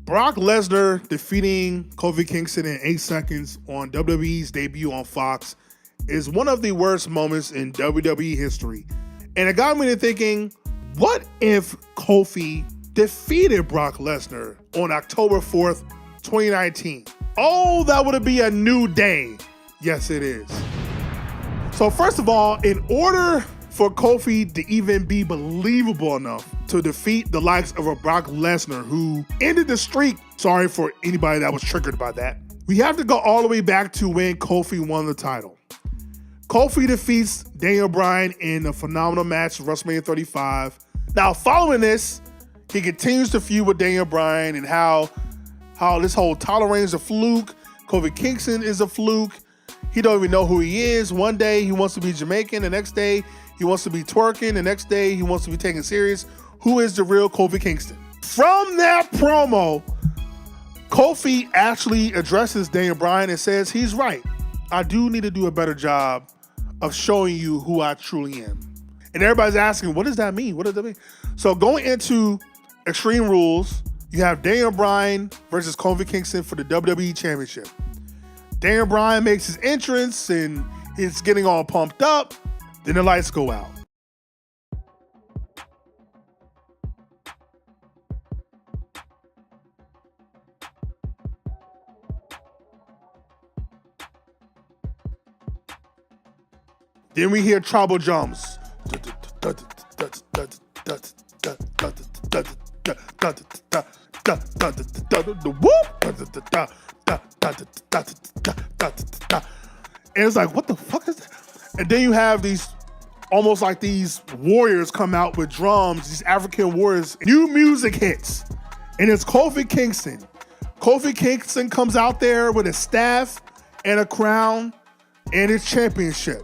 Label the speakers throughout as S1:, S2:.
S1: Brock Lesnar defeating Kofi Kingston in 8 seconds on WWE's debut on Fox is one of the worst moments in WWE history. And it got me to thinking, what if Kofi defeated Brock Lesnar on October 4th, 2019? Oh, that would be a new day. Yes, it is. So first of all, in order for Kofi to even be believable enough to defeat the likes of a Brock Lesnar who ended the streak, sorry for anybody that was triggered by that, we have to go all the way back to when Kofi won the title. Kofi defeats Daniel Bryan in a phenomenal match at WrestleMania 35. Now, following this, he continues to feud with Daniel Bryan and how this whole Tyler Reigns is a fluke, Kofi Kingston is a fluke. He don't even know who he is. One day he wants to be Jamaican, the next day he wants to be twerking, the next day he wants to be taken serious. Who is the real Kofi Kingston? From that promo, Kofi actually addresses Daniel Bryan and says he's right. I do need to do a better job of showing you who I truly am. And everybody's asking, what does that mean? What does that mean? So going into Extreme Rules, you have Daniel Bryan versus Kofi Kingston for the WWE Championship. Daniel Bryan makes his entrance and he's getting all pumped up. Then the lights go out. Then we hear tribal drums. And it's like, what the fuck is that? And then you have these, almost like these warriors come out with drums, these African warriors. New music hits, and it's Kofi Kingston. Kofi Kingston comes out there with a staff and a crown and his championship.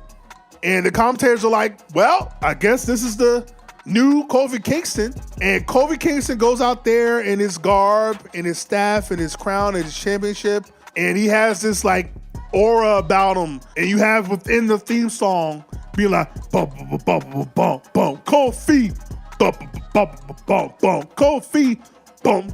S1: And the commentators are like, well, I guess this is the new Kofi Kingston. And Kofi Kingston goes out there in his garb and his staff and his crown and his championship. And he has this like aura about him. And you have within the theme song being like, bum, bum, bum, bum, bum, bum, Kofi, bum, bum, bum, bum, bum, Kofi, bum,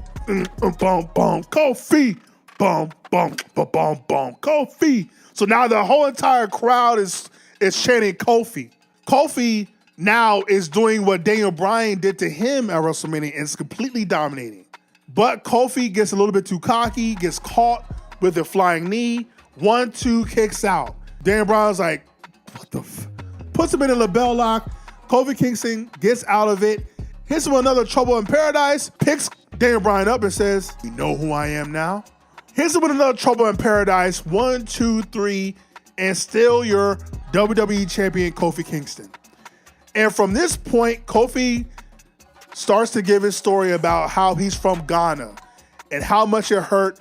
S1: bum, bum, Kofi, bum, bum, bum, bum, bum, Kofi. So now the whole entire crowd is chanting Kofi. Kofi now is doing what Daniel Bryan did to him at WrestleMania and is completely dominating. But Kofi gets a little bit too cocky, gets caught with a flying knee. 1-2 kicks out. Daniel Bryan's like, what the f? Puts him in a label lock. Kofi Kingston gets out of it, hits him with another Trouble in Paradise, picks Daniel Bryan up and says, you know who I am now? Hits him with another Trouble in Paradise. 1, 2, 3, and still your WWE champion, Kofi Kingston. And from this point, Kofi starts to give his story about how he's from Ghana and how much it hurt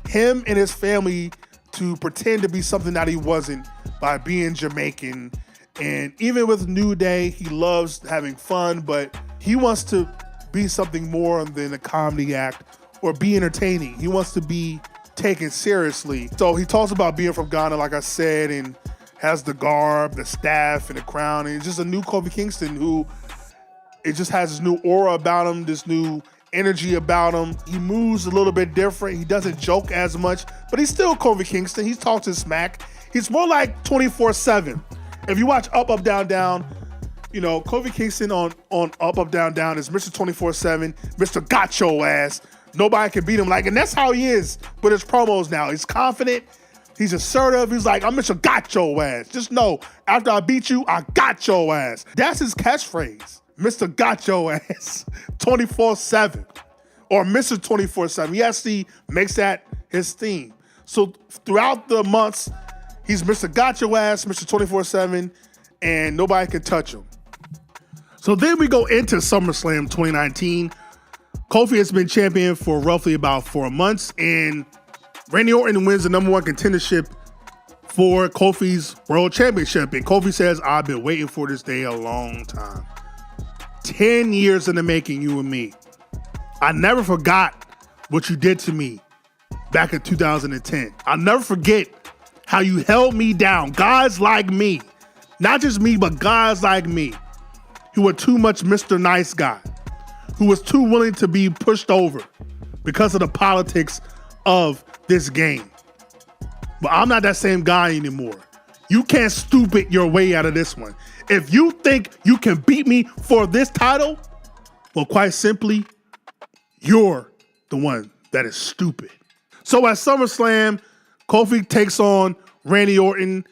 S1: him and his family to pretend to be something that he wasn't by being Jamaican. And even with New Day, he loves having fun, but he wants to be something more than a comedy act or be entertaining. He wants to be taken seriously. So he talks about being from Ghana, like I said, and has the garb, the staff, and the crown. And it's just a new Kofi Kingston who, it just has this new aura about him, this new energy about him. He moves a little bit different. He doesn't joke as much, but he's still Kofi Kingston. He talks his smack. He's more like 24/7. If you watch Up, Up, Down, Down, you know, Kofi Kingston on Up, Up, Down, Down is Mr. 24/7, Mr. Got Your Ass. Nobody can beat him. Like, and that's how he is with his promos now. He's confident. He's assertive. He's like, I'm Mr. Got Your Ass. Just know, after I beat you, I got your ass. That's his catchphrase. Mr. Got Your Ass 24/7 or Mr. 24/7. He actually makes that his theme. So throughout the months, he's Mr. Got Your Ass, Mr. 24/7, and nobody can touch him. So then we go into SummerSlam 2019. Kofi has been champion for roughly about 4 months, and Randy Orton wins the #1 contendership for Kofi's World Championship. And Kofi says, I've been waiting for this day a long time. 10 years in the making, you and me. I never forgot what you did to me back in 2010. I'll never forget how you held me down. Guys like me, not just me, but guys like me, who were too much Mr. Nice Guy, who was too willing to be pushed over, because of the politics of this game. But I'm not that same guy anymore. You can't stupid your way out of this one. If you think you can beat me for this title, well, quite simply, you're the one that is stupid. So at SummerSlam, Kofi takes on Randy Orton,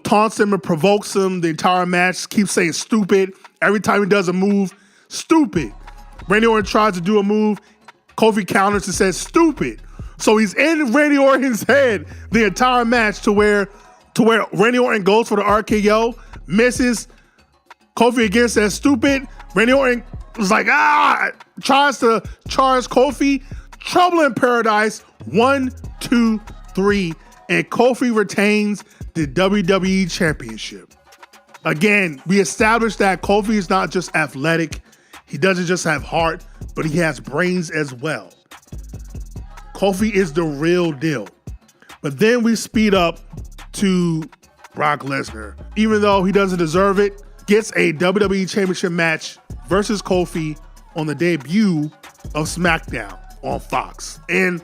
S1: taunts him and provokes him the entire match, keeps saying stupid. Every time he does a move, stupid. Randy Orton tries to do a move, Kofi counters and says stupid. So he's in Randy Orton's head the entire match to where Randy Orton goes for the RKO, misses. Kofi again says stupid. Randy Orton was like, tries to charge Kofi. Trouble in Paradise, 1, 2, 3, and Kofi retains the WWE Championship. Again, we established that Kofi is not just athletic. He doesn't just have heart, but he has brains as well. Kofi is the real deal. But then we speed up to Brock Lesnar. Even though he doesn't deserve it, gets a WWE Championship match versus Kofi on the debut of SmackDown on Fox. And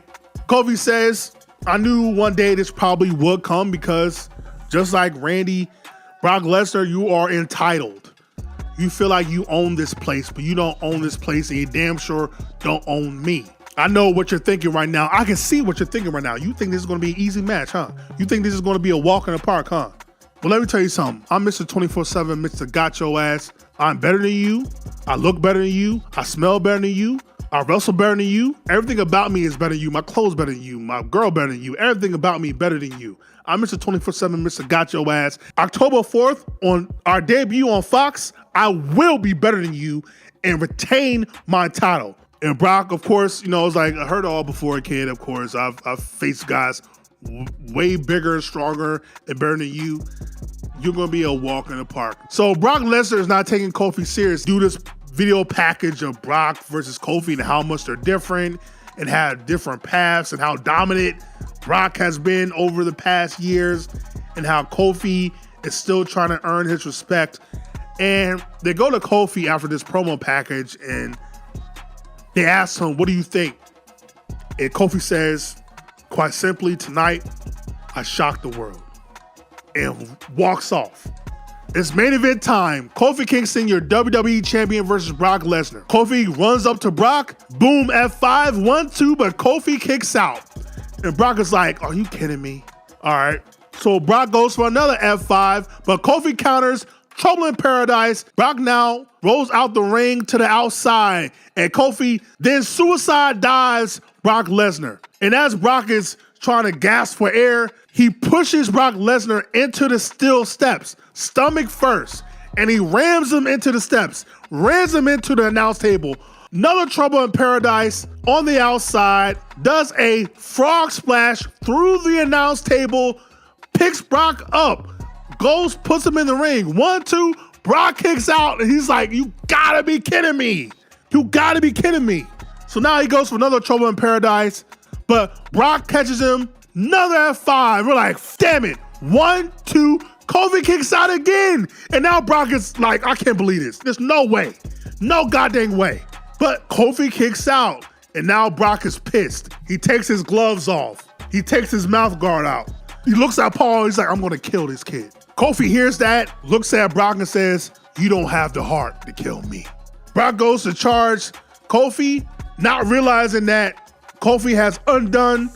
S1: Kofi says, I knew one day this probably would come because just like Randy, Brock Lesnar, you are entitled. You feel like you own this place, but you don't own this place and you damn sure don't own me. I know what you're thinking right now. I can see what you're thinking right now. You think this is going to be an easy match, huh? You think this is going to be a walk in the park, huh? Well, let me tell you something. I'm Mr. 24/7, Mr. Got Your Ass. I'm better than you. I look better than you. I smell better than you. I wrestle better than you. Everything about me is better than you. My clothes better than you. My girl better than you. Everything about me better than you. I'm Mr. 24/7, Mr. Got Your Ass. October 4th, on our debut on Fox, I will be better than you and retain my title. And Brock, of course, it's like I heard all before a kid. Of course, I've faced guys way bigger, stronger, and better than you. You're going to be a walk in the park. So Brock Lesnar is not taking Kofi serious. Do this video package of Brock versus Kofi and how much they're different and have different paths and how dominant Brock has been over the past years and how Kofi is still trying to earn his respect. And they go to Kofi after this promo package and they ask him, what do you think? And Kofi says, quite simply, tonight, I shocked the world. And walks off. It's main event time. Kofi Kingston, your WWE champion versus Brock Lesnar. Kofi runs up to Brock. Boom, F5, 1, 2, but Kofi kicks out. And Brock is like, are you kidding me? All right. So Brock goes for another F5, but Kofi counters. Trouble in Paradise. Brock now rolls out the ring to the outside, and Kofi then suicide dives Brock Lesnar. And as Brock is trying to gasp for air, he pushes Brock Lesnar into the steel steps, stomach first, and he rams him into the steps, rams him into the announce table. Another Trouble in Paradise on the outside, does a frog splash through the announce table, picks Brock up, goes, puts him in the ring. 1, 2, Brock kicks out, and he's like, you gotta be kidding me. You gotta be kidding me. So now he goes for another Trouble in Paradise, but Brock catches him, another F5. We're like, damn it. 1, 2, Kofi kicks out again. And now Brock is like, I can't believe this. There's no way. No goddamn way. But Kofi kicks out, and now Brock is pissed. He takes his gloves off. He takes his mouth guard out. He looks at Paul, he's like, I'm gonna kill this kid. Kofi hears that, looks at Brock and says, you don't have the heart to kill me. Brock goes to charge Kofi, not realizing that Kofi has undone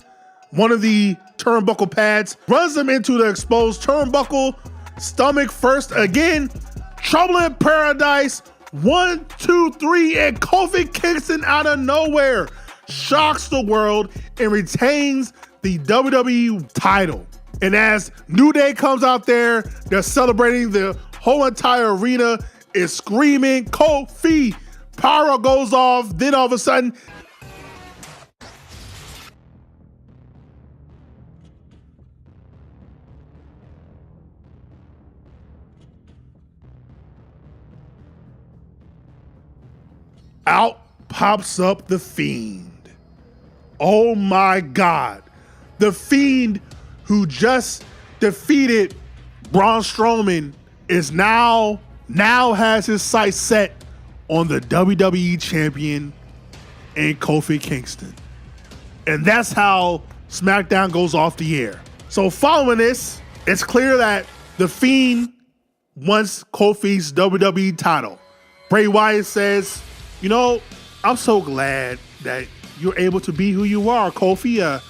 S1: one of the turnbuckle pads, runs him into the exposed turnbuckle, stomach first again, Trouble in Paradise, 1, 2, 3, and Kofi Kingston out of nowhere shocks the world and retains the WWE title. And as New Day comes out there, they're celebrating. The whole entire arena is screaming, Kofi! Pyro goes off, then all of a sudden, out pops up The Fiend. Oh my God. The Fiend, who just defeated Braun Strowman, is now has his sights set on the WWE champion and Kofi Kingston. And that's how SmackDown goes off the air. So following this, it's clear that The Fiend wants Kofi's WWE title. Bray Wyatt says, you know, I'm so glad that you're able to be who you are, Kofi.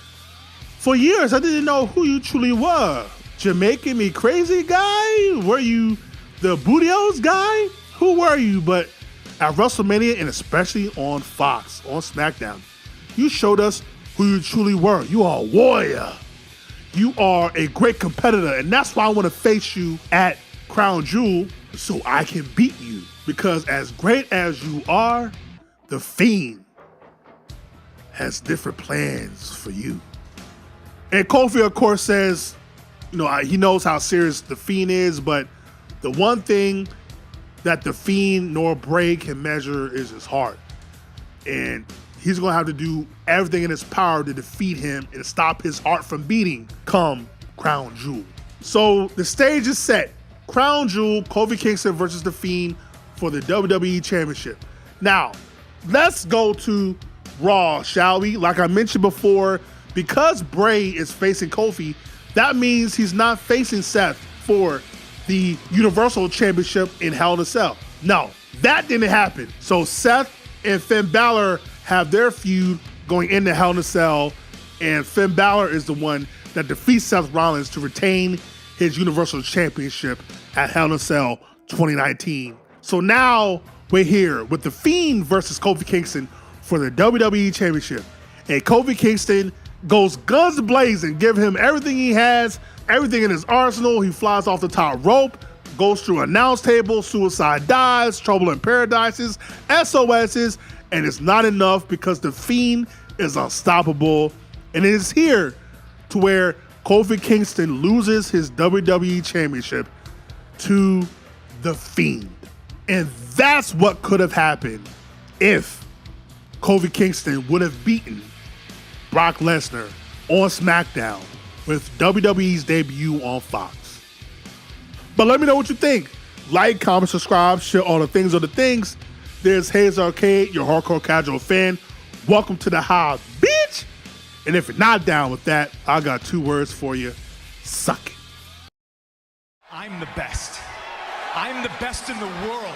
S1: For years, I didn't know who you truly were. Jamaican me crazy guy? Were you the Bootios guy? Who were you? But at WrestleMania, and especially on Fox, on SmackDown, you showed us who you truly were. You are a warrior. You are a great competitor, and that's why I want to face you at Crown Jewel so I can beat you. Because as great as you are, The Fiend has different plans for you. And Kofi, of course, says, you know, he knows how serious The Fiend is, but the one thing that The Fiend nor Bray can measure is his heart. And he's going to have to do everything in his power to defeat him and stop his heart from beating come Crown Jewel. So the stage is set. Crown Jewel, Kofi Kingston versus The Fiend for the WWE Championship. Now, let's go to Raw, shall we? Like I mentioned before, because Bray is facing Kofi, that means he's not facing Seth for the Universal Championship in Hell in a Cell. No, that didn't happen. So Seth and Finn Balor have their feud going into Hell in a Cell, and Finn Balor is the one that defeats Seth Rollins to retain his Universal Championship at Hell in a Cell 2019. So now we're here with The Fiend versus Kofi Kingston for the WWE Championship. And Kofi Kingston goes guns blazing, give him everything he has, everything in his arsenal. He flies off the top rope, goes through announce tables, suicide dives, trouble in paradises, SOSs, and it's not enough because The Fiend is unstoppable. And it is here to where Kofi Kingston loses his WWE Championship to The Fiend. And that's what could have happened if Kofi Kingston would have beaten Brock Lesnar on SmackDown with WWE's debut on Fox. But let me know what you think. Like, comment, subscribe, share all the things on the things. There's Hayes Arcade, your hardcore casual fan. Welcome to the hive, bitch! And if you're not down with that, I got 2 words for you. Suck it.
S2: I'm the best. I'm the best in the world.